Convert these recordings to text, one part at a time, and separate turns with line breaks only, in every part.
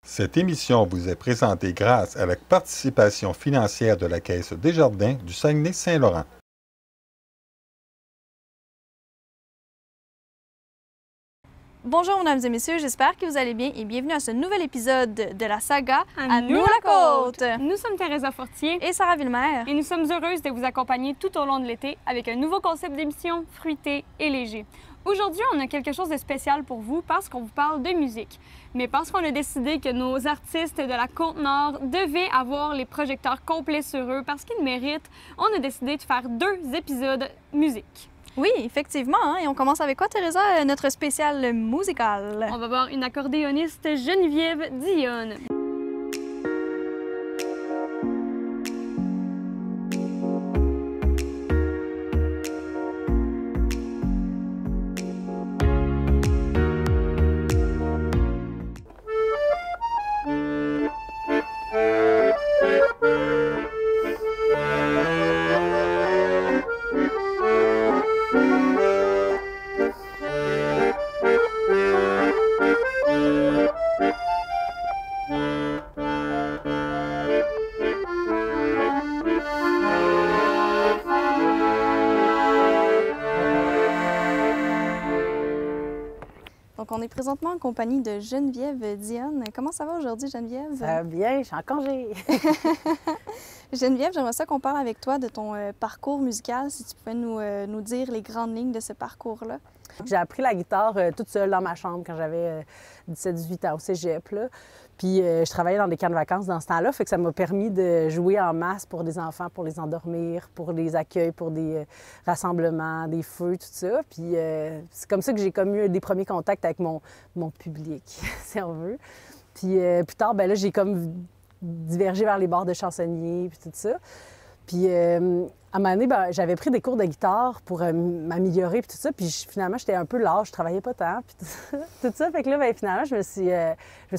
Cette émission vous est présentée grâce à la participation financière de la Caisse Desjardins du Saguenay-Saint-Laurent.
Bonjour mesdames et messieurs, j'espère que vous allez bien et bienvenue à ce nouvel épisode de la saga
À nous la côte!
côte.
Nous sommes Teresa Fortier
Et Sarah Villemer.
et nous sommes heureuses de vous accompagner tout au long de l'été avec un nouveau concept d'émission fruité et léger. Aujourd'hui, on a quelque chose de spécial pour vous parce qu'on vous parle de musique. Mais parce qu'on a décidé que nos artistes de la Côte-Nord devaient avoir les projecteurs complets sur eux parce qu'ils méritent, on a décidé de faire 2 épisodes musique.
Oui, effectivement. Hein, et on commence avec quoi, Teresa? Notre spécial musical.
On va voir une accordéoniste Geneviève Dionne.
Donc, on est présentement en compagnie de Geneviève Dionne. Comment ça va aujourd'hui, Geneviève?
Ça va bien, je suis en congé.
Geneviève, j'aimerais ça qu'on parle avec toi de ton parcours musical, si tu pouvais nous dire les grandes lignes de ce parcours-là.
J'ai appris la guitare toute seule dans ma chambre quand j'avais 17-18 ans au cégep. Là. Puis je travaillais dans des camps de vacances dans ce temps-là, fait que ça m'a permis de jouer en masse pour des enfants, pour les endormir, pour les accueils, pour des rassemblements, des feux, tout ça. Puis c'est comme ça que j'ai comme eu des premiers contacts avec mon public, si on veut. Puis plus tard, ben là, j'ai comme divergé vers les bars de chansonniers, puis tout ça. Puis à un moment donné, ben, j'avais pris des cours de guitare pour m'améliorer, puis tout ça. Puis finalement, j'étais un peu lâche, je travaillais pas tant, puis tout ça. Fait que là, ben, finalement, je me suis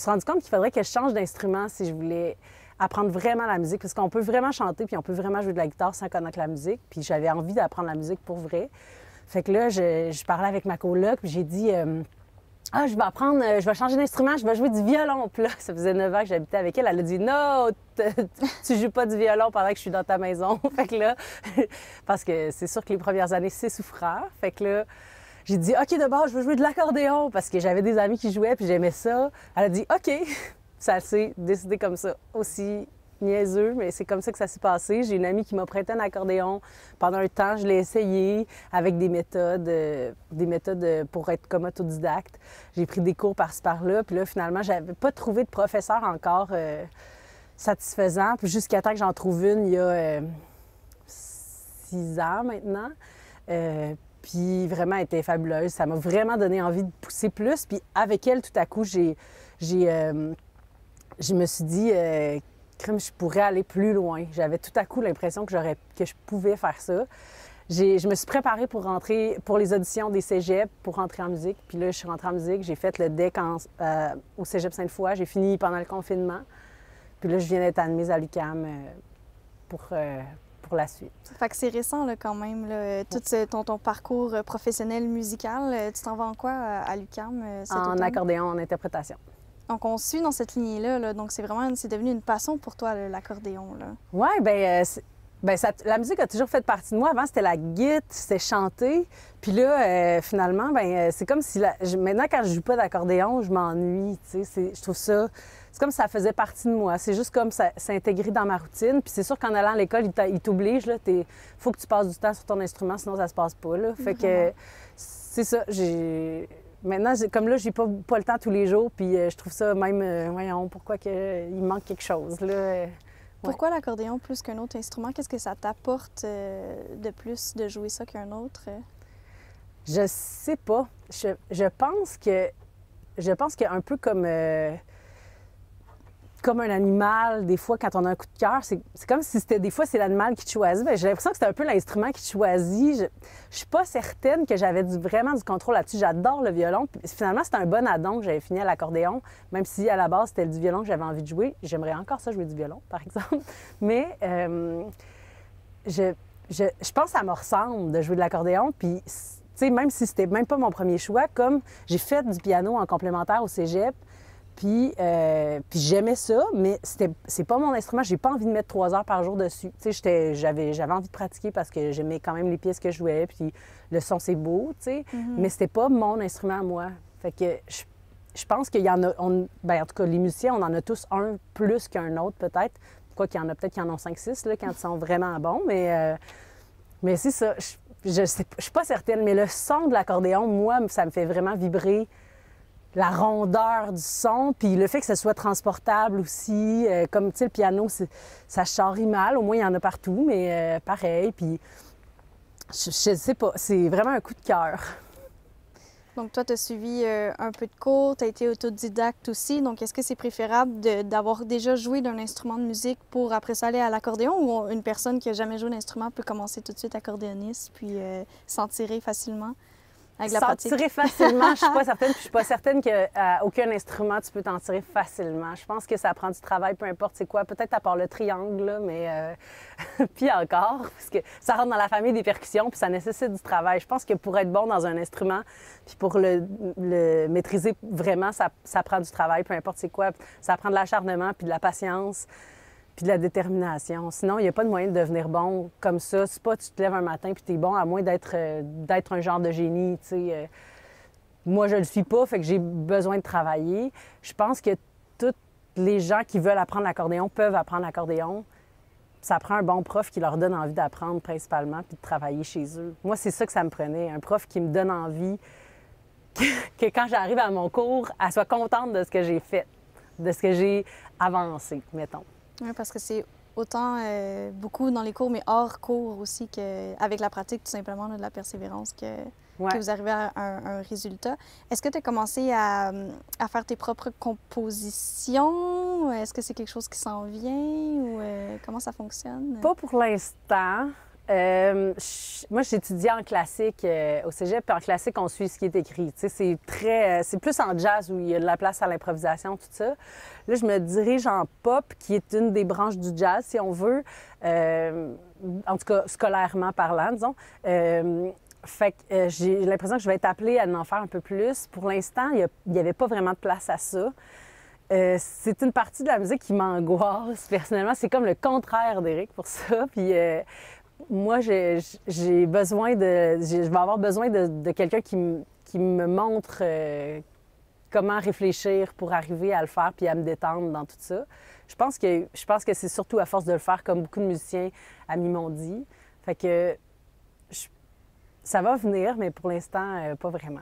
rendu compte qu'il faudrait que je change d'instrument si je voulais apprendre vraiment la musique. Parce qu'on peut vraiment chanter, puis on peut vraiment jouer de la guitare sans connaître la musique. Puis j'avais envie d'apprendre la musique pour vrai. Fait que là, je parlais avec ma coloc, puis j'ai dit... je vais changer d'instrument, je vais jouer du violon. Puis là, ça faisait 9 ans que j'habitais avec elle. Elle a dit, non, tu joues pas du violon pendant que je suis dans ta maison. Fait que là, parce que c'est sûr que les premières années, c'est souffrant. Fait que là, j'ai dit, OK, d'abord, je veux jouer de l'accordéon parce que j'avais des amis qui jouaient puis j'aimais ça. Elle a dit, OK. Ça s'est décidé comme ça. Aussi niaiseux, mais c'est comme ça que ça s'est passé. J'ai une amie qui m'a prêté un accordéon. Pendant un temps, je l'ai essayé avec des méthodes pour être comme autodidacte. J'ai pris des cours par-ci par-là, puis là, finalement, j'avais pas trouvé de professeur encore satisfaisant. Puis jusqu'à temps que j'en trouve une il y a 6 ans maintenant. Puis vraiment, elle était fabuleuse. Ça m'a vraiment donné envie de pousser plus. Puis avec elle, tout à coup, je me suis dit... je pourrais aller plus loin. J'avais tout à coup l'impression que je pouvais faire ça. Je me suis préparée pour rentrer pour les auditions des cégeps pour rentrer en musique. Puis là, je suis rentrée en musique. J'ai fait le DEC au cégep Sainte-Foy. J'ai fini pendant le confinement. Puis là, je viens d'être admise à l'UQAM pour la suite.
Fait que c'est récent là, quand même, là, tout ton parcours professionnel musical. Tu t'en vas en quoi à l'UQAM cet
En
automne?
accordéon, en interprétation.
Donc, on suit dans cette lignée-là. Là. Donc, c'est devenu une passion pour toi, l'accordéon.
Oui, bien, la musique a toujours fait partie de moi. Avant, c'était la guitare, c'était chanter. Puis là, finalement, c'est comme si... maintenant, quand je joue pas d'accordéon, je m'ennuie. Je trouve ça... C'est comme si ça faisait partie de moi. C'est juste comme ça s'est intégré dans ma routine. Puis c'est sûr qu'en allant à l'école, ils t'obligent. Il faut que tu passes du temps sur ton instrument, sinon ça se passe pas. Là. Fait que c'est ça. Maintenant, comme là, j'ai pas le temps tous les jours, puis je trouve ça même, voyons, pourquoi il manque quelque chose, là.
Pourquoi l'accordéon plus qu'un autre instrument? Qu'est-ce que ça t'apporte de plus de jouer ça qu'un autre?
Je sais pas. Je pense que un peu comme un animal, des fois, quand on a un coup de cœur, c'est comme si des fois, c'est l'animal qui te choisit. J'ai l'impression que c'est un peu l'instrument qui te choisit. Je suis pas certaine que j'avais vraiment du contrôle là-dessus. J'adore le violon. Puis, finalement, c'était un bon addon que j'avais fini à l'accordéon, même si, à la base, c'était du violon que j'avais envie de jouer. J'aimerais encore ça, jouer du violon, par exemple. Mais je pense que ça me ressemble de jouer de l'accordéon. Puis, tu sais, même si c'était même pas mon premier choix, comme j'ai fait du piano en complémentaire au cégep, Puis j'aimais ça, mais c'est pas mon instrument. J'ai pas envie de mettre 3 heures par jour dessus. Tu sais, j'avais envie de pratiquer parce que j'aimais quand même les pièces que je jouais, puis le son, c'est beau, tu sais. Mais c'était pas mon instrument à moi. Fait que je pense qu'il y en a... ben, en tout cas, les musiciens, on en a tous un plus qu'un autre, peut-être. Quoi qu'il y en a peut-être qui en ont 5-6, là, quand ils sont vraiment bons, mais c'est ça. Je suis pas certaine, mais le son de l'accordéon, moi, ça me fait vraiment vibrer la rondeur du son, puis le fait que ce soit transportable aussi. Comme, tu sais, le piano, ça charrie mal. Au moins, il y en a partout, mais pareil. Puis, je sais pas, c'est vraiment un coup de cœur.
Donc, toi, tu as suivi un peu de cours, tu as été autodidacte aussi. Donc, est-ce que c'est préférable d'avoir déjà joué d'un instrument de musique pour après ça aller à l'accordéon, ou une personne qui n'a jamais joué d'instrument peut commencer tout de suite accordéoniste puis s'en tirer facilement avec la pratique?
S'en tirer facilement, je suis pas certaine. Puis je suis pas certaine qu'aucun instrument, tu peux t'en tirer facilement. Je pense que ça prend du travail, peu importe c'est quoi. Peut-être à part le triangle, là, mais puis encore, parce que ça rentre dans la famille des percussions, puis ça nécessite du travail. Je pense que pour être bon dans un instrument, puis pour le maîtriser vraiment, ça prend du travail, peu importe c'est quoi. Ça prend de l'acharnement, puis de la patience, puis de la détermination. Sinon, il n'y a pas de moyen de devenir bon comme ça. C'est pas tu te lèves un matin puis tu es bon, à moins d'être un genre de génie, tu sais. Moi, je le suis pas, fait que j'ai besoin de travailler. Je pense que tous les gens qui veulent apprendre l'accordéon peuvent apprendre l'accordéon. Ça prend un bon prof qui leur donne envie d'apprendre principalement puis de travailler chez eux. Moi, c'est ça que ça me prenait, un prof qui me donne envie que quand j'arrive à mon cours, elle soit contente de ce que j'ai fait, de ce que j'ai avancé, mettons.
Oui, parce que c'est autant beaucoup dans les cours, mais hors cours aussi, qu'avec la pratique, tout simplement, de la persévérance, que vous arrivez à un résultat. Est-ce que tu as commencé à faire tes propres compositions? Est-ce que c'est quelque chose qui s'en vient ou comment ça fonctionne?
Pas pour l'instant. Moi, j'étudie en classique au cégep, puis en classique, on suit ce qui est écrit. Tu sais, c'est plus en jazz où il y a de la place à l'improvisation, tout ça. Là, je me dirige en pop, qui est une des branches du jazz, si on veut, en tout cas scolairement parlant, disons. Fait que j'ai l'impression que je vais être appelée à en faire un peu plus. Pour l'instant, il n'y avait pas vraiment de place à ça. C'est une partie de la musique qui m'angoisse, personnellement. C'est comme le contraire d'Éric pour ça. Puis moi, j'ai besoin je vais avoir besoin de quelqu'un qui me montre comment réfléchir pour arriver à le faire puis à me détendre dans tout ça. Je pense que c'est surtout à force de le faire, comme beaucoup de musiciens amis m'ont dit. Fait que ça va venir, mais pour l'instant, pas vraiment.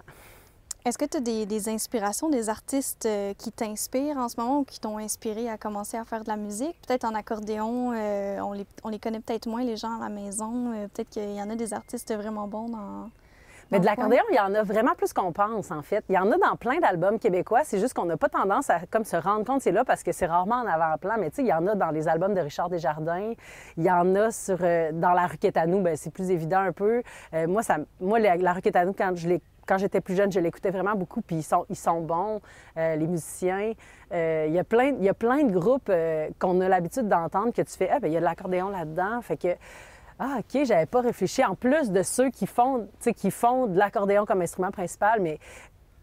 Est-ce que tu as des inspirations, des artistes qui t'inspirent en ce moment ou qui t'ont inspiré à commencer à faire de la musique? Peut-être en accordéon, on les connaît peut-être moins, les gens à la maison. Peut-être qu'il y en a des artistes vraiment bons dans...
Mais de l'accordéon, il y en a vraiment plus qu'on pense, en fait. Il y en a dans plein d'albums québécois. C'est juste qu'on n'a pas tendance à comme se rendre compte c'est là parce que c'est rarement en avant-plan. Mais tu sais, il y en a dans les albums de Richard Desjardins. Il y en a dans La Roquette-à-nous, bien, c'est plus évident un peu. Moi, La Roquette-à-nous, quand j'étais plus jeune, je l'écoutais vraiment beaucoup, puis ils sont bons, les musiciens. Il y a plein de groupes qu'on a l'habitude d'entendre que tu fais « Ah, bien, il y a de l'accordéon là-dedans. » Fait que ah, OK, j'avais pas réfléchi. En plus de ceux qui font de l'accordéon comme instrument principal, mais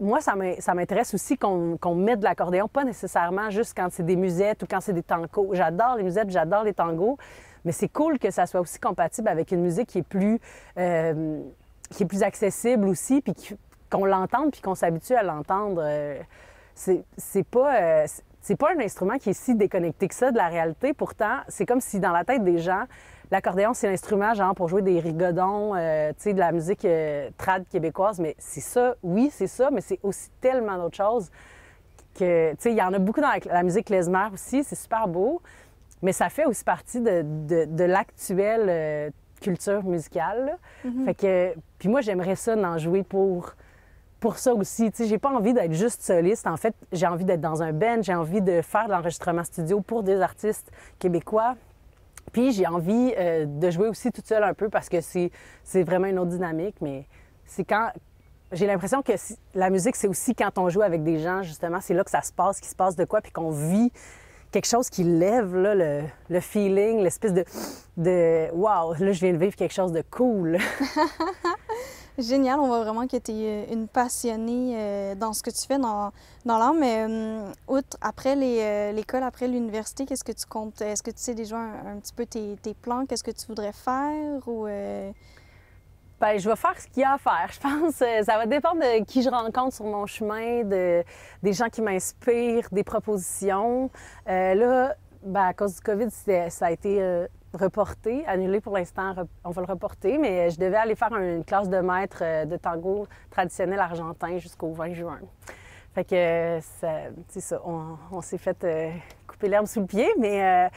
moi, ça m'intéresse aussi qu'on mette de l'accordéon, pas nécessairement juste quand c'est des musettes ou quand c'est des tangos. J'adore les musettes, j'adore les tangos, mais c'est cool que ça soit aussi compatible avec une musique qui est plus accessible aussi, puis qu'on l'entende, puis qu'on s'habitue à l'entendre. C'est pas un instrument qui est si déconnecté que ça de la réalité. Pourtant, c'est comme si dans la tête des gens, l'accordéon, c'est l'instrument genre pour jouer des rigodons, tu sais, de la musique trad québécoise. Mais c'est ça, oui, c'est ça, mais c'est aussi tellement d'autres choses que, tu sais, il y en a beaucoup dans la musique klezmer aussi, c'est super beau, mais ça fait aussi partie de l'actuelle culture musicale. Fait que, puis moi, j'aimerais ça d'en jouer pour ça aussi. Tu sais, j'ai pas envie d'être juste soliste. En fait, j'ai envie d'être dans un band, j'ai envie de faire de l'enregistrement studio pour des artistes québécois. Puis j'ai envie de jouer aussi toute seule un peu parce que c'est vraiment une autre dynamique, mais c'est quand... J'ai l'impression que la musique, c'est aussi quand on joue avec des gens, justement, c'est là que ça se passe, qu'il se passe de quoi, puis qu'on vit quelque chose qui lève là, le feeling, l'espèce de « wow, là, je viens de vivre quelque chose de cool ».
Génial, on voit vraiment que tu es une passionnée dans ce que tu fais dans l'art, mais outre, après l'école, après l'université, qu'est-ce que tu comptes? Est-ce que tu sais déjà un petit peu tes plans? Qu'est-ce que tu voudrais faire? Ou,
Bien, je vais faire ce qu'il y a à faire. Je pense ça va dépendre de qui je rencontre sur mon chemin, des gens qui m'inspirent, des propositions. Là, bien, à cause du COVID, ça a été reporté, annulé pour l'instant. On va le reporter, mais je devais aller faire une classe de maître de tango traditionnel argentin jusqu'au 20 juin. Fait que c'est ça, on s'est fait couper l'herbe sous le pied, mais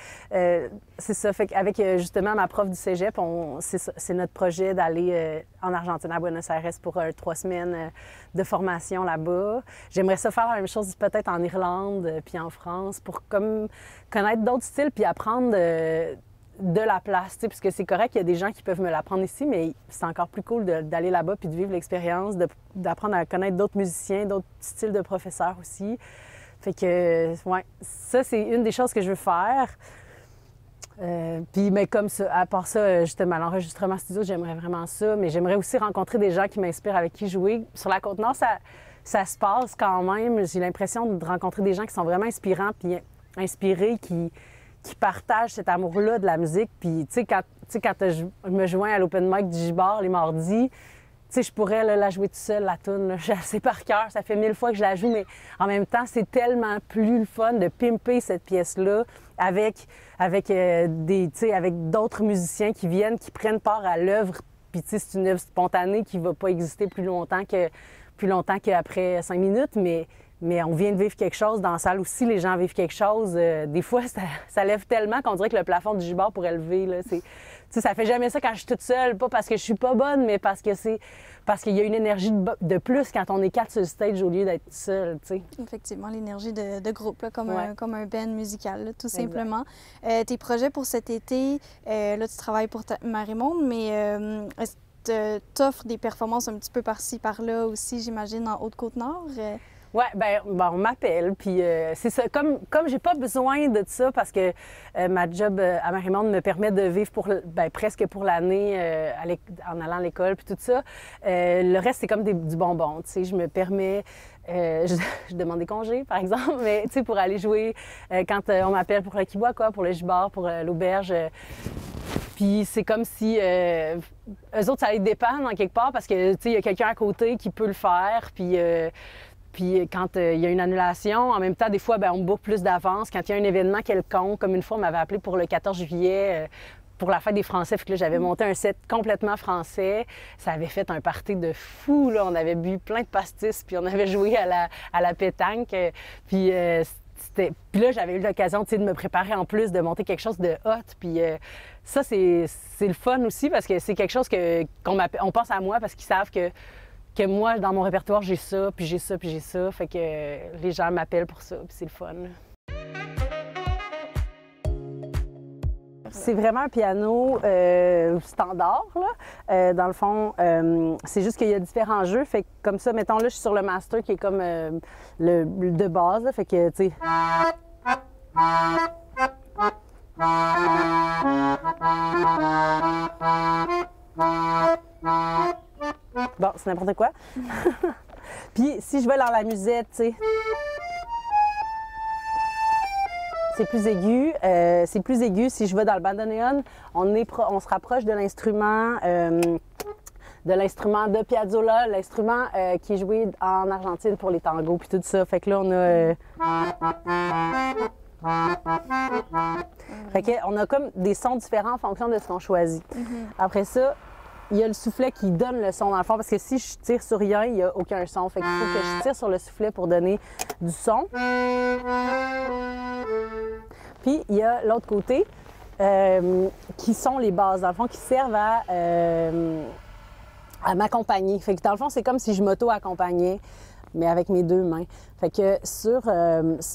c'est ça. Fait qu'avec justement ma prof du cégep, c'est notre projet d'aller en Argentine, à Buenos Aires, pour 3 semaines de formation là-bas. J'aimerais ça faire la même chose peut-être en Irlande, puis en France, pour comme connaître d'autres styles, puis apprendre de la place, puisque c'est correct qu'il y a des gens qui peuvent me l'apprendre ici, mais c'est encore plus cool d'aller là-bas puis de vivre l'expérience, d'apprendre à connaître d'autres musiciens, d'autres styles de professeurs aussi. Fait que, ouais, ça, c'est une des choses que je veux faire. Puis, mais comme ça, à part ça, justement, l'enregistrement studio, j'aimerais vraiment ça, mais j'aimerais aussi rencontrer des gens qui m'inspirent, avec qui jouer. Sur la Côte-Nord, ça se passe quand même. J'ai l'impression de rencontrer des gens qui sont vraiment inspirants puis inspirés, qui partagent cet amour-là de la musique. Puis, tu sais, quand je me joins à l'open mic du Gibard les mardis, tu sais, je pourrais la jouer toute seule, la toune. Je la sais par cœur, ça fait 1000 fois que je la joue, mais en même temps, c'est tellement plus le fun de pimper cette pièce-là avec d'autres musiciens qui viennent, qui prennent part à l'œuvre. Puis, tu sais, c'est une œuvre spontanée qui ne va pas exister plus longtemps qu'après 5 minutes, mais on vient de vivre quelque chose dans la salle aussi, les gens vivent quelque chose. Des fois, ça lève tellement qu'on dirait que le plafond du Gibard pourrait lever. Là. Ça fait jamais ça quand je suis toute seule, pas parce que je suis pas bonne, mais parce qu'il y a une énergie de plus quand on est 4 sur le stage au lieu d'être seule. T'sais.
Effectivement, l'énergie de groupe, là, comme un band musical, là, tout
Exact.
simplement. Tes projets pour cet été, là, tu travailles pour Marie-Monde, mais est-ce que tu offres des performances un petit peu par-ci, par-là aussi, j'imagine, en Haute-Côte-Nord?
Oui, bien, on m'appelle, puis c'est ça. Comme j'ai pas besoin de ça parce que ma job à Marie-Monde me permet de vivre presque pour l'année en allant à l'école, puis tout ça, le reste, c'est comme du bonbon, tu sais. Je me permets... je demande des congés, par exemple, mais tu sais, pour aller jouer quand on m'appelle pour le Kiwaka, pour le Gibard, pour l'auberge... Puis c'est comme si eux autres, ça les dépend en quelque part parce que, tu sais, il y a quelqu'un à côté qui peut le faire, puis quand il y a une annulation, en même temps, des fois, bien, on book plus d'avance. Quand il y a un événement quelconque, comme une fois, on m'avait appelé pour le 14 juillet pour la fête des Français. Fait que là, j'avais monté un set complètement français. Ça avait fait un party de fou, là. On avait bu plein de pastis, puis on avait joué à la pétanque. Puis là, j'avais eu l'occasion, tu sais, de me préparer en plus, de monter quelque chose de hot. Puis ça, c'est le fun aussi parce que c'est quelque chose qu'on pense à moi parce qu'ils savent que moi, dans mon répertoire, j'ai ça, puis j'ai ça, puis j'ai ça. Fait que les gens m'appellent pour ça, puis c'est le fun. C'est vraiment un piano standard, là. Dans le fond, c'est juste qu'il y a différents jeux. Fait que comme ça, mettons, là, je suis sur le master qui est comme le de base, là. Fait que, tu sais... Bon, c'est n'importe quoi. Puis si je vais dans la musette, tu sais, c'est plus aigu. C'est plus aigu. Si je vais dans le bandoneon, on se rapproche de l'instrument de Piazzolla, l'instrument qui est joué en Argentine pour les tangos, puis tout ça. Fait que là, on a... Fait que on a comme des sons différents en fonction de ce qu'on choisit. Après ça, il y a le soufflet qui donne le son dans le fond, parce que si je tire sur rien, il n'y a aucun son. Fait qu'il faut que je tire sur le soufflet pour donner du son. Puis, il y a l'autre côté, qui sont les basses, dans le fond, qui servent à m'accompagner. Fait que dans le fond, c'est comme si je m'auto-accompagnais, mais avec mes 2 mains. Fait que sur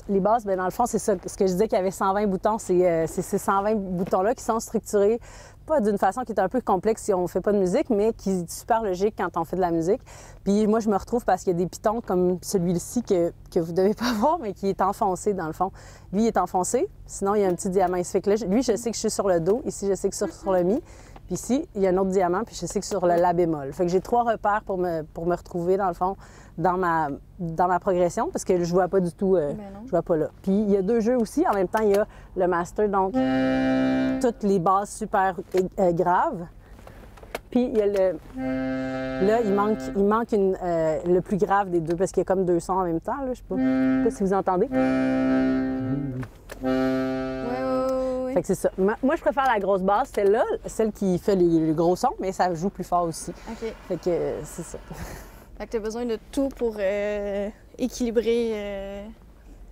les basses, bien, dans le fond, c'est ça. Ce que je disais qu'il y avait 120 boutons, c'est ces 120 boutons-là qui sont structurés, pas d'une façon qui est un peu complexe si on fait pas de musique, mais qui est super logique quand on fait de la musique. Puis moi, je me retrouve parce qu'il y a des pitons comme celui-ci que vous devez pas voir, mais qui est enfoncé dans le fond. Lui, il est enfoncé. Sinon, il y a un petit diamant ici. Fait que là, lui, je sais que je suis sur le Do. Ici, je sais que je suis sur le Mi. Puis ici, il y a un autre diamant, puis je sais que sur le La bémol. Fait que j'ai 3 repères pour me retrouver, dans le fond, dans ma progression, parce que je vois pas du tout, je vois pas là. Puis il y a 2 jeux aussi. En même temps, il y a le master, donc toutes les basses super graves. Puis il y a là, il manque le plus grave des 2, parce qu'il y a comme 2 sons en même temps, là. Je sais pas si vous entendez.
Oui.
Fait que c'est ça. Moi, je préfère la grosse basse, celle-là, celle qui fait les gros sons, mais ça joue plus fort aussi.
OK.
Fait que c'est ça.
Fait que tu as besoin de tout pour équilibrer.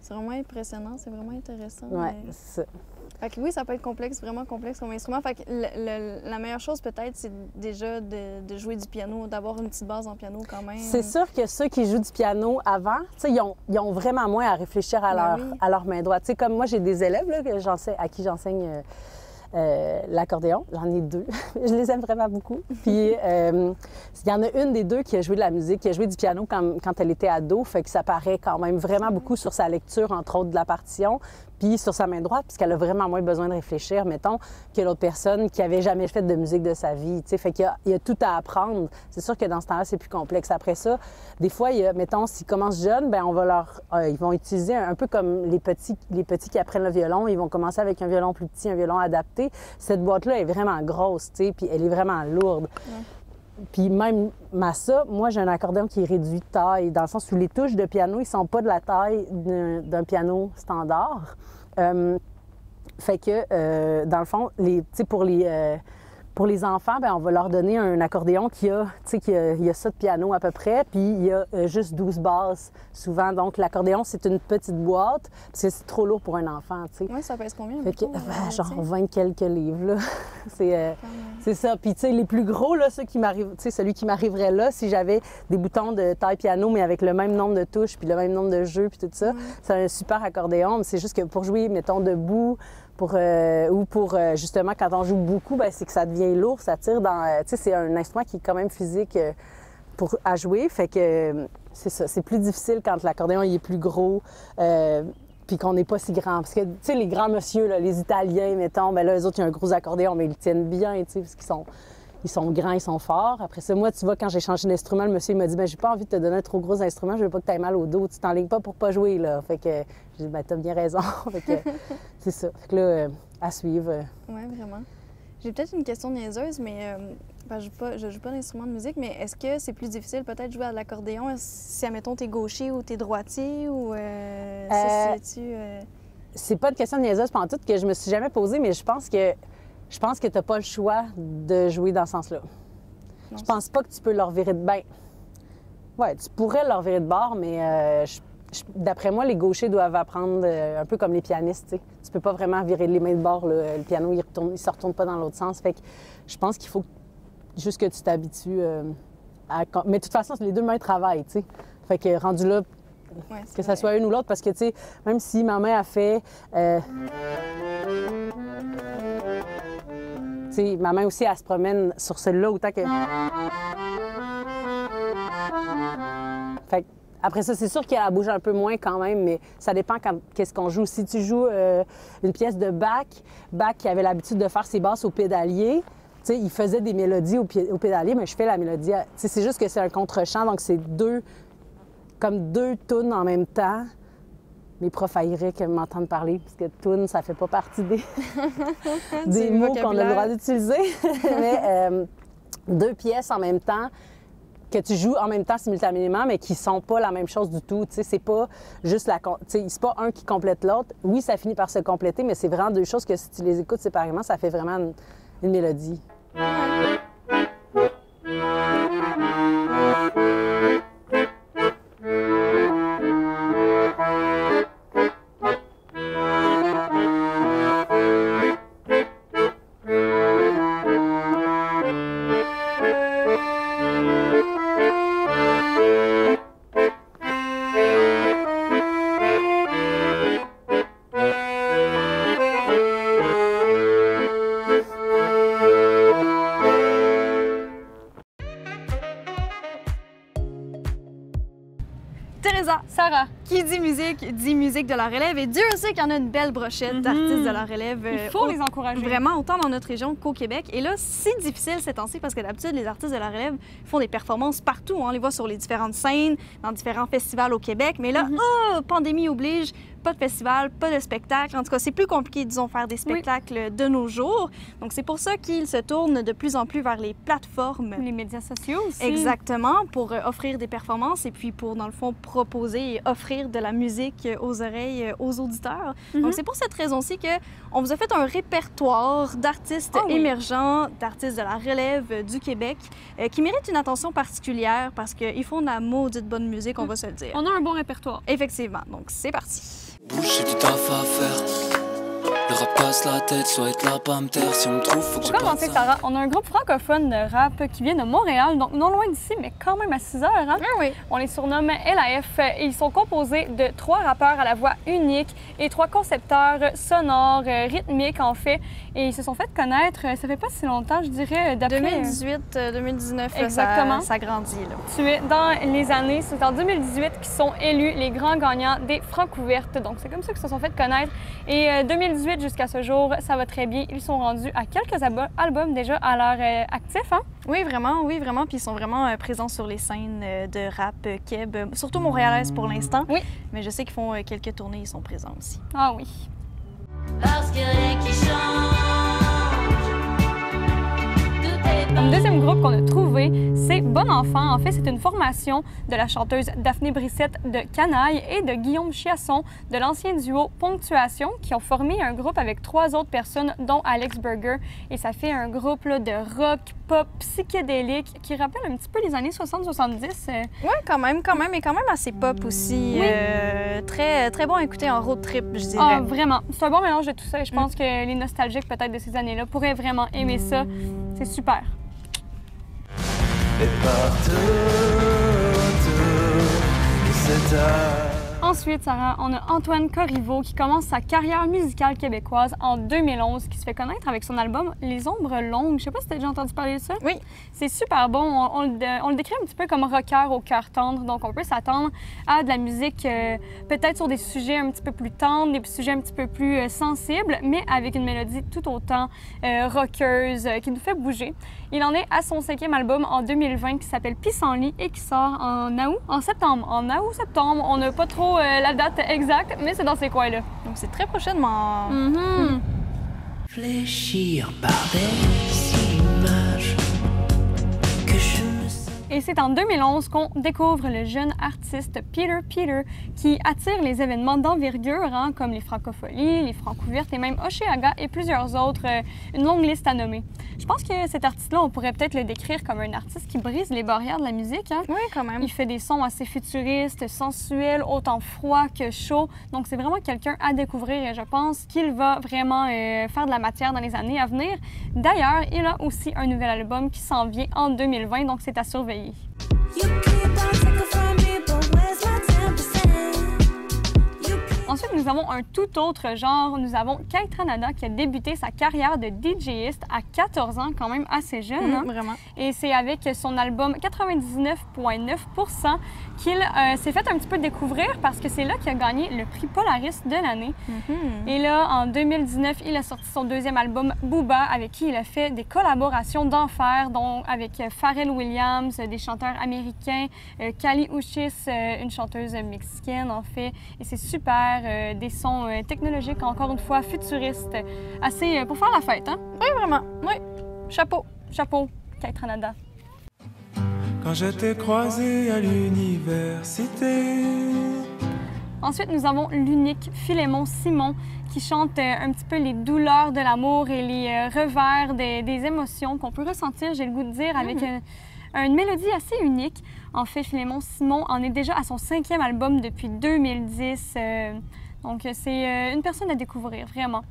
C'est vraiment impressionnant, c'est vraiment intéressant.
Oui, c'est ça.
Fait que oui, ça peut être complexe, vraiment complexe comme instrument. Fait que la meilleure chose peut-être, c'est déjà de jouer du piano, d'avoir une petite base en piano quand même.
C'est sûr que ceux qui jouent du piano avant, ils ont vraiment moins à réfléchir à leur main droite. T'sais, comme moi, j'ai des élèves là, à qui j'enseigne l'accordéon. J'en ai 2. Je les aime vraiment beaucoup. Puis il y en a une des 2 qui a joué de la musique, qui a joué du piano quand elle était ado. Fait que ça paraît quand même vraiment beaucoup sur sa lecture, entre autres, de la partition, puis sur sa main droite, puisqu'elle a vraiment moins besoin de réfléchir, mettons, que l'autre personne qui avait jamais fait de musique de sa vie. T'sais. Fait qu'il y a tout à apprendre. C'est sûr que dans ce temps-là, c'est plus complexe. Après ça, des fois, mettons, s'ils commencent jeunes, bien, on va ils vont utiliser un peu comme les petits qui apprennent le violon. Ils vont commencer avec un violon plus petit, un violon adapté. Cette boîte-là est vraiment grosse, tu sais, puis elle est vraiment lourde. Ouais. Puis même Massa, moi, j'ai un accordéon qui est réduit de taille, dans le sens où les touches de piano, ils sont pas de la taille d'un piano standard. Fait que, dans le fond, pour les enfants, bien, on va leur donner un accordéon qui a ça de piano à peu près, puis il y a juste 12 basses souvent. Donc, l'accordéon, c'est une petite boîte, parce que c'est trop lourd pour un enfant, tu sais.
Oui, ça pèse combien?
Fait que, genre 20 quelques livres, là. C'est ça. Puis, tu sais, les plus gros, là, celui qui m'arriverait là, si j'avais des boutons de taille piano, mais avec le même nombre de touches, puis le même nombre de jeux, puis tout ça, c'est un super accordéon. Mais c'est juste que pour jouer, mettons, debout, ou pour justement, quand on joue beaucoup, bien, c'est que ça devient lourd, ça tire dans... tu sais, c'est un instrument qui est quand même physique à jouer, fait que c'est ça. C'est plus difficile quand l'accordéon il est plus gros, puis qu'on n'est pas si grand. Parce que, tu sais, les grands monsieur, là, les Italiens, mettons, bien là, eux autres, ils ont un gros accordéon, mais ils le tiennent bien, tu sais, parce qu'ils sont grands, ils sont forts. Après ça, moi, tu vois, quand j'ai changé d'instrument, le monsieur il m'a dit, bien, j'ai pas envie de te donner un trop gros instrument, je veux pas que tu aies mal au dos, tu t'enlignes pas pour pas jouer, là. Fait que j'ai dit, bien, t'as bien raison. Fait que c'est ça. Fait que là, à suivre.
Oui, vraiment. J'ai peut-être une question niaiseuse, mais je joue pas d'instrument de musique, mais est-ce que c'est plus difficile peut-être de jouer à l'accordéon si, admettons, t'es gaucher ou t'es droitier, ou
C'est pas une question niaiseuse pantoute que je me suis jamais posée, mais je pense que t'as pas le choix de jouer dans ce sens-là. Non, je pense pas que tu peux leur virer de... Ben, ouais, tu pourrais leur virer de bord, mais d'après moi, les gauchers doivent apprendre un peu comme les pianistes, tu sais. Tu peux pas vraiment virer les mains de bord, là. Le piano, il se retourne pas dans l'autre sens. Fait que je pense qu'il faut juste que tu t'habitues Mais de toute façon, les 2 mains travaillent, tu sais. Fait que rendu là, que ça soit une ou l'autre, parce que, tu sais, même si ma main a fait... tu sais, ma main aussi, elle se promène sur celle-là autant que... Fait que, après ça, c'est sûr qu'elle bouge un peu moins quand même, mais ça dépend qu'est-ce qu'on joue. Si tu joues une pièce de Bach qui avait l'habitude de faire ses basses au pédalier, tu sais, il faisait des mélodies au pédalier, mais je fais la mélodie. Tu sais, c'est juste que c'est un contre-champ, donc c'est 2 tunes en même temps. Mes profs haïraient qu'elles m'entendent parler, parce que tune, ça fait pas partie des mots qu'on a le droit d'utiliser. Mais 2 pièces en même temps, que tu joues en même temps simultanément, mais qui sont pas la même chose du tout. Tu sais, c'est pas juste c'est pas un qui complète l'autre. Oui, ça finit par se compléter, mais c'est vraiment 2 choses que si tu les écoutes séparément, ça fait vraiment une mélodie.
Sarah.
Qui dit musique de la relève. Et Dieu sait qu'il y en a une belle brochette d'artistes de la relève.
Il faut les encourager.
Vraiment, autant dans notre région qu'au Québec. Et là, c'est difficile ces temps-ci parce que d'habitude, les artistes de la relève font des performances partout. On les voit sur les différentes scènes, dans différents festivals au Québec. Mais là, pandémie oblige, pas de festival, pas de spectacle. En tout cas, c'est plus compliqué, disons, faire des spectacles de nos jours. Donc, c'est pour ça qu'ils se tournent de plus en plus vers les plateformes.
Les médias sociaux aussi.
Exactement, pour offrir des performances et puis pour, dans le fond, proposer et offrir de la musique aux oreilles aux auditeurs. Donc, c'est pour cette raison-ci qu'on vous a fait un répertoire d'artistes émergents, d'artistes de la relève du Québec qui méritent une attention particulière parce qu'ils font de la maudite bonne musique, on va se le dire.
On a un bon répertoire.
Effectivement. Donc, c'est parti.
Bouge, j'ai du taf à faire. Le rap passe la tête, soit être là, pas me taire. Si on me trouve, faut que
Pour commencer, Sarah, on a un groupe francophone de rap qui vient de Montréal, donc non loin d'ici, mais quand même à 6 heures. Hein?
Oui.
On les surnomme LAF et ils sont composés de 3 rappeurs à la voix unique et 3 concepteurs sonores, rythmiques en fait. Et ils se sont fait connaître, ça fait pas si longtemps, je dirais, d'après...
2018, 2019,
exactement.
Là, ça grandit. Là.
Tu es dans les années, c'est en 2018 qu'ils sont élus les grands gagnants des Francouvertes. Donc c'est comme ça qu'ils se sont fait connaître. Et 2018 jusqu'à ce jour, ça va très bien. Ils sont rendus à quelques albums déjà à leur actif. Hein?
Oui, vraiment. Puis ils sont vraiment présents sur les scènes de rap keb, surtout montréalaises pour l'instant.
Oui.
Mais je sais qu'ils font quelques tournées, ils sont présents aussi.
Ah oui.
Parce que rien qui change.
Le deuxième groupe qu'on a trouvé, c'est Bon Enfant. En fait, c'est une formation de la chanteuse Daphné Brissette de Canaille et de Guillaume Chiasson de l'ancien duo Ponctuation qui ont formé un groupe avec 3 autres personnes, dont Alex Burger. Et ça fait un groupe là, de rock, pop, psychédélique qui rappelle un petit peu les années 60-70.
Oui, quand même, et quand même assez pop aussi.
Oui.
Très, très bon à écouter en road trip, je dirais.
Ah, vraiment. C'est un bon mélange de tout ça et je pense que les nostalgiques peut-être de ces années-là pourraient vraiment aimer ça. C'est super.
Et partout, c'est
Ensuite, Sarah, on a Antoine Corriveau qui commence sa carrière musicale québécoise en 2011, qui se fait connaître avec son album Les Ombres Longues. Je sais pas si tu as déjà entendu parler de ça.
Oui.
C'est super bon. On le décrit un petit peu comme rocker au cœur tendre. Donc, on peut s'attendre à de la musique peut-être sur des sujets un petit peu plus tendres, des sujets un petit peu plus sensibles, mais avec une mélodie tout autant rockeuse qui nous fait bouger. Il en est à son 5e album en 2020 qui s'appelle Pissenlit et qui sort en septembre. En août-septembre, on n'a pas trop la date exacte, mais c'est dans ces coins-là.
Donc c'est très prochainement.
Fléchir par des images que je me sens.
Et c'est en 2011 qu'on découvre le jeune artiste Peter qui attire les événements d'envergure hein, comme les Francopholies, les Francouvertes et même Oshéaga et plusieurs autres, une longue liste à nommer. Je pense que cet artiste-là, on pourrait peut-être le décrire comme un artiste qui brise les barrières de la musique. Hein?
Oui, quand même.
Il fait des sons assez futuristes, sensuels, autant froids que chauds. Donc c'est vraiment quelqu'un à découvrir et je pense qu'il va vraiment faire de la matière dans les années à venir. D'ailleurs, il a aussi un nouvel album qui s'en vient en 2020, donc c'est à surveiller. Ensuite, nous avons un tout autre genre. Nous avons Kate Ranada qui a débuté sa carrière de DJiste à 14 ans, quand même assez jeune. Hein?
Vraiment. Et
c'est avec son album 99,9% qu'il s'est fait un petit peu découvrir parce que c'est là qu'il a gagné le prix Polaris de l'année. Et là, en 2019, il a sorti son 2e album, Booba, avec qui il a fait des collaborations d'enfer, dont avec Pharrell Williams, des chanteurs américains, Kali Uchis, une chanteuse mexicaine, en fait. Et c'est super, des sons technologiques, encore une fois, futuristes, assez pour faire la fête, hein?
Oui, vraiment. Oui. Chapeau.
Chapeau, Kate Ranada.
Quand je t'ai croisé à l'université.
Ensuite, nous avons l'unique Philémon Simon qui chante un petit peu les douleurs de l'amour et les revers des émotions qu'on peut ressentir, j'ai le goût de dire, avec une mélodie assez unique. En fait, Philémon Simon en est déjà à son 5e album depuis 2010. Donc, c'est une personne à découvrir, vraiment.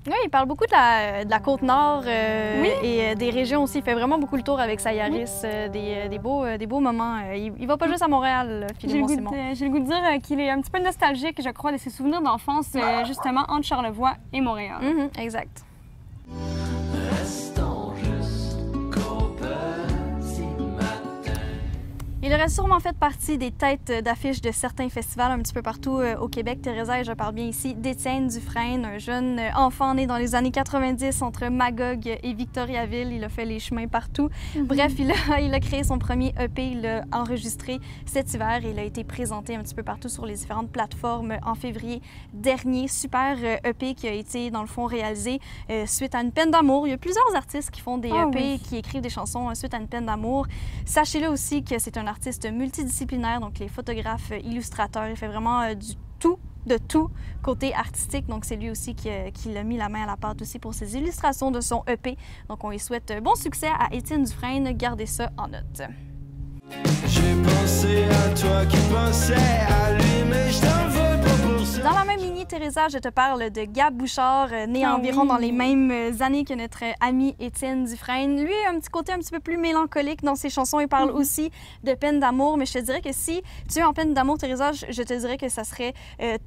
Oui, il parle beaucoup de la Côte-Nord et des régions aussi. Il fait vraiment beaucoup le tour avec sa Yaris, des beaux moments. Il va pas juste à Montréal, Philémon Simon.
J'ai le goût de dire qu'il est un petit peu nostalgique, je crois, de ses souvenirs d'enfance, justement, entre Charlevoix et Montréal.
Exact. Il aurait sûrement fait partie des têtes d'affiche de certains festivals un petit peu partout au Québec. Teresa, et je parle bien ici d'Étienne Dufresne, un jeune enfant né dans les années 90 entre Magog et Victoriaville. Il a fait les chemins partout. Bref, il a créé son premier EP, il l'a enregistré cet hiver et il a été présenté un petit peu partout sur les différentes plateformes en février dernier. Super EP qui a été, dans le fond, réalisé suite à une peine d'amour. Il y a plusieurs artistes qui font des EP, qui écrivent des chansons suite à une peine d'amour. Sachez-le aussi que c'est un artiste multidisciplinaire, donc les photographes, illustrateurs, il fait vraiment de tout côté artistique. Donc, c'est lui aussi qui a mis la main à la pâte aussi pour ses illustrations de son EP. Donc, on lui souhaite bon succès à Étienne Dufresne. Gardez ça en note.
J'ai pensé à toi qui pensais à lui, mais je t'en veux pas pour ça.
Dans la même lignée, Teresa, je te parle de Gab Bouchard, né environ dans les mêmes années que notre ami Étienne Dufresne. Lui a un petit côté un petit peu plus mélancolique dans ses chansons. Il parle aussi de peine d'amour, mais je te dirais que si tu es en peine d'amour, Teresa, je te dirais que ça serait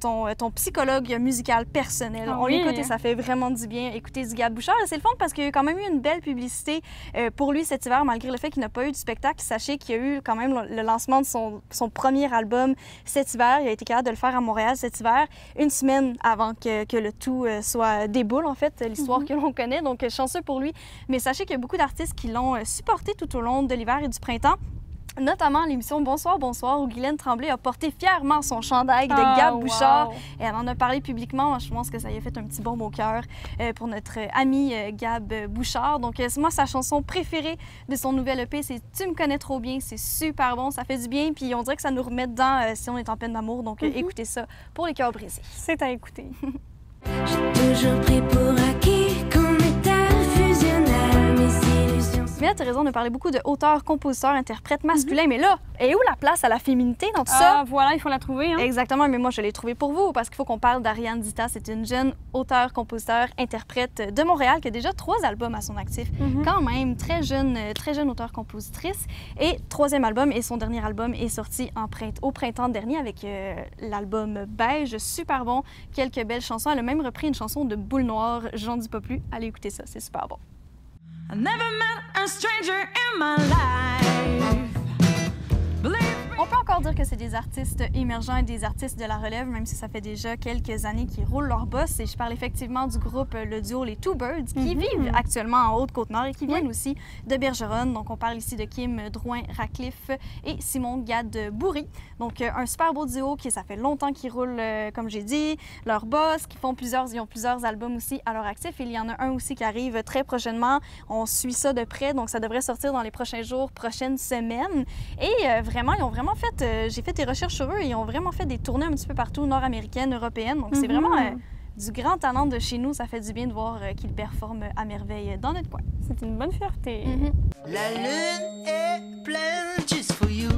ton psychologue musical personnel. On l'écoute et ça fait vraiment du bien écouter du Gab Bouchard. C'est le fun parce qu'il y a quand même eu une belle publicité pour lui cet hiver, malgré le fait qu'il n'a pas eu de spectacle. Sachez qu'il y a eu quand même le lancement de son premier album cet hiver. Il a été capable de le faire à Montréal cet hiver, une semaine avant que le tout soit déboule, en fait, l'histoire que l'on connaît. Donc, chanceux pour lui. Mais sachez qu'il y a beaucoup d'artistes qui l'ont supporté tout au long de l'hiver et du printemps. Notamment l'émission Bonsoir, Bonsoir, où Guylaine Tremblay a porté fièrement son chandail de Gab Bouchard. Et elle en a parlé publiquement. Je pense que ça lui a fait un petit baume au cœur pour notre ami Gab Bouchard. Donc, moi, sa chanson préférée de son nouvel EP, c'est « Tu me connais trop bien ». C'est super bon, ça fait du bien. Puis on dirait que ça nous remet dedans si on est en peine d'amour. Donc, écoutez ça pour les cœurs brisés.
C'est à écouter.
J'ai toujours pris pour acquis qu'on était fusionnels, mes illusions.
Mais là, Teresa, on a parlé beaucoup de auteurs, compositeurs, interprètes masculins. Mais là, est où la place à la féminité dans tout ça?
Ah, voilà, il faut la trouver. Hein?
Exactement, mais moi, je l'ai trouvé pour vous parce qu'il faut qu'on parle d'Ariane Dita. C'est une jeune auteure, compositeur, interprète de Montréal qui a déjà 3 albums à son actif. Quand même, très jeune auteure-compositrice. Et 3e album et son dernier album est sorti au printemps dernier avec l'album Beige. Super bon, quelques belles chansons. Elle a même repris une chanson de Boule Noire, J'en dis pas plus. Allez écouter ça, c'est super bon.
I never met a stranger in my life.
On peut encore dire que c'est des artistes émergents et des artistes de la relève, même si ça fait déjà quelques années qu'ils roulent leur boss. Et je parle effectivement du groupe, le duo Les Two Birds, qui vivent actuellement en Haute-Côte-Nord et qui viennent aussi de Bergeronne. Donc, on parle ici de Kim Drouin-Ratcliffe et Simon Gade-Bourry. Donc, un super beau duo ça fait longtemps qu'ils roulent, comme j'ai dit, leur boss, ils ont plusieurs albums aussi à leur actif. Et il y en a un aussi qui arrive très prochainement. On suit ça de près, donc ça devrait sortir dans les prochains jours, prochaines semaines. Et vraiment, ils ont vraiment fait, j'ai fait des recherches sur eux, ils ont vraiment fait des tournées un petit peu partout, nord-américaines, européennes. Donc, c'est vraiment du grand talent de chez nous. Ça fait du bien de voir qu'ils performent à merveille dans notre coin.
C'est une bonne fierté.
La lune est pleine just for you.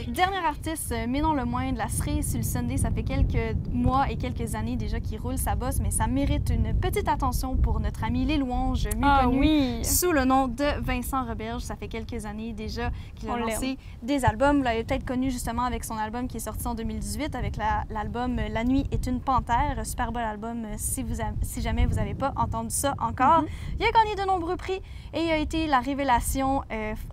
Dernier artiste, mais non le moindre, la cerise sur le Sunday. Ça fait quelques mois et quelques années déjà qu'il roule sa bosse, mais ça mérite une petite attention pour notre ami Les Louanges, mieux connu sous le nom de Vincent Roberge. Ça fait quelques années déjà qu'il a lancé des albums. Vous l'avez peut-être connu justement avec son album qui est sorti en 2018, avec l'album La nuit est une panthère. Super bel album si jamais vous n'avez pas entendu ça encore. Il a gagné de nombreux prix et il a été la révélation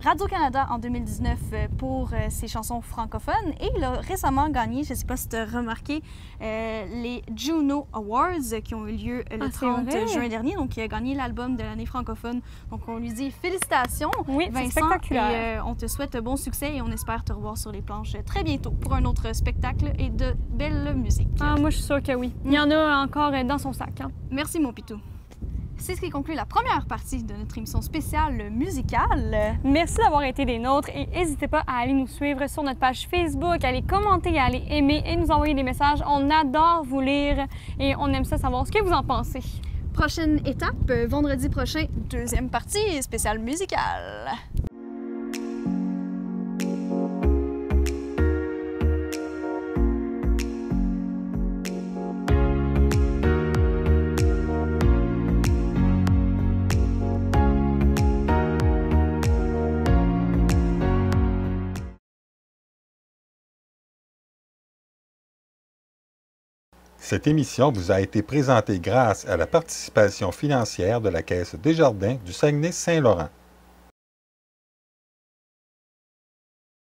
Radio-Canada en 2019 pour ses chansons francophones. Et il a récemment gagné, je ne sais pas si tu as remarqué, les Juno Awards qui ont eu lieu le 30 juin dernier. Donc, il a gagné l'album de l'année francophone. Donc, on lui dit félicitations, Vincent.
Spectaculaire.
Et on te souhaite bon succès et on espère te revoir sur les planches très bientôt pour un autre spectacle et de belle musique.
Ah, moi, je suis sûre que oui. Il y en a encore dans son sac. Hein.
Merci, mon pitou. C'est ce qui conclut la première partie de notre émission spéciale musicale.
Merci d'avoir été des nôtres et n'hésitez pas à aller nous suivre sur notre page Facebook, à aller commenter, à aller aimer et nous envoyer des messages. On adore vous lire et on aime ça savoir ce que vous en pensez.
Prochaine étape, vendredi prochain, 2e partie spéciale musicale.
Cette émission vous a été présentée grâce à la participation financière de la Caisse Desjardins du Saguenay-Saint-Laurent.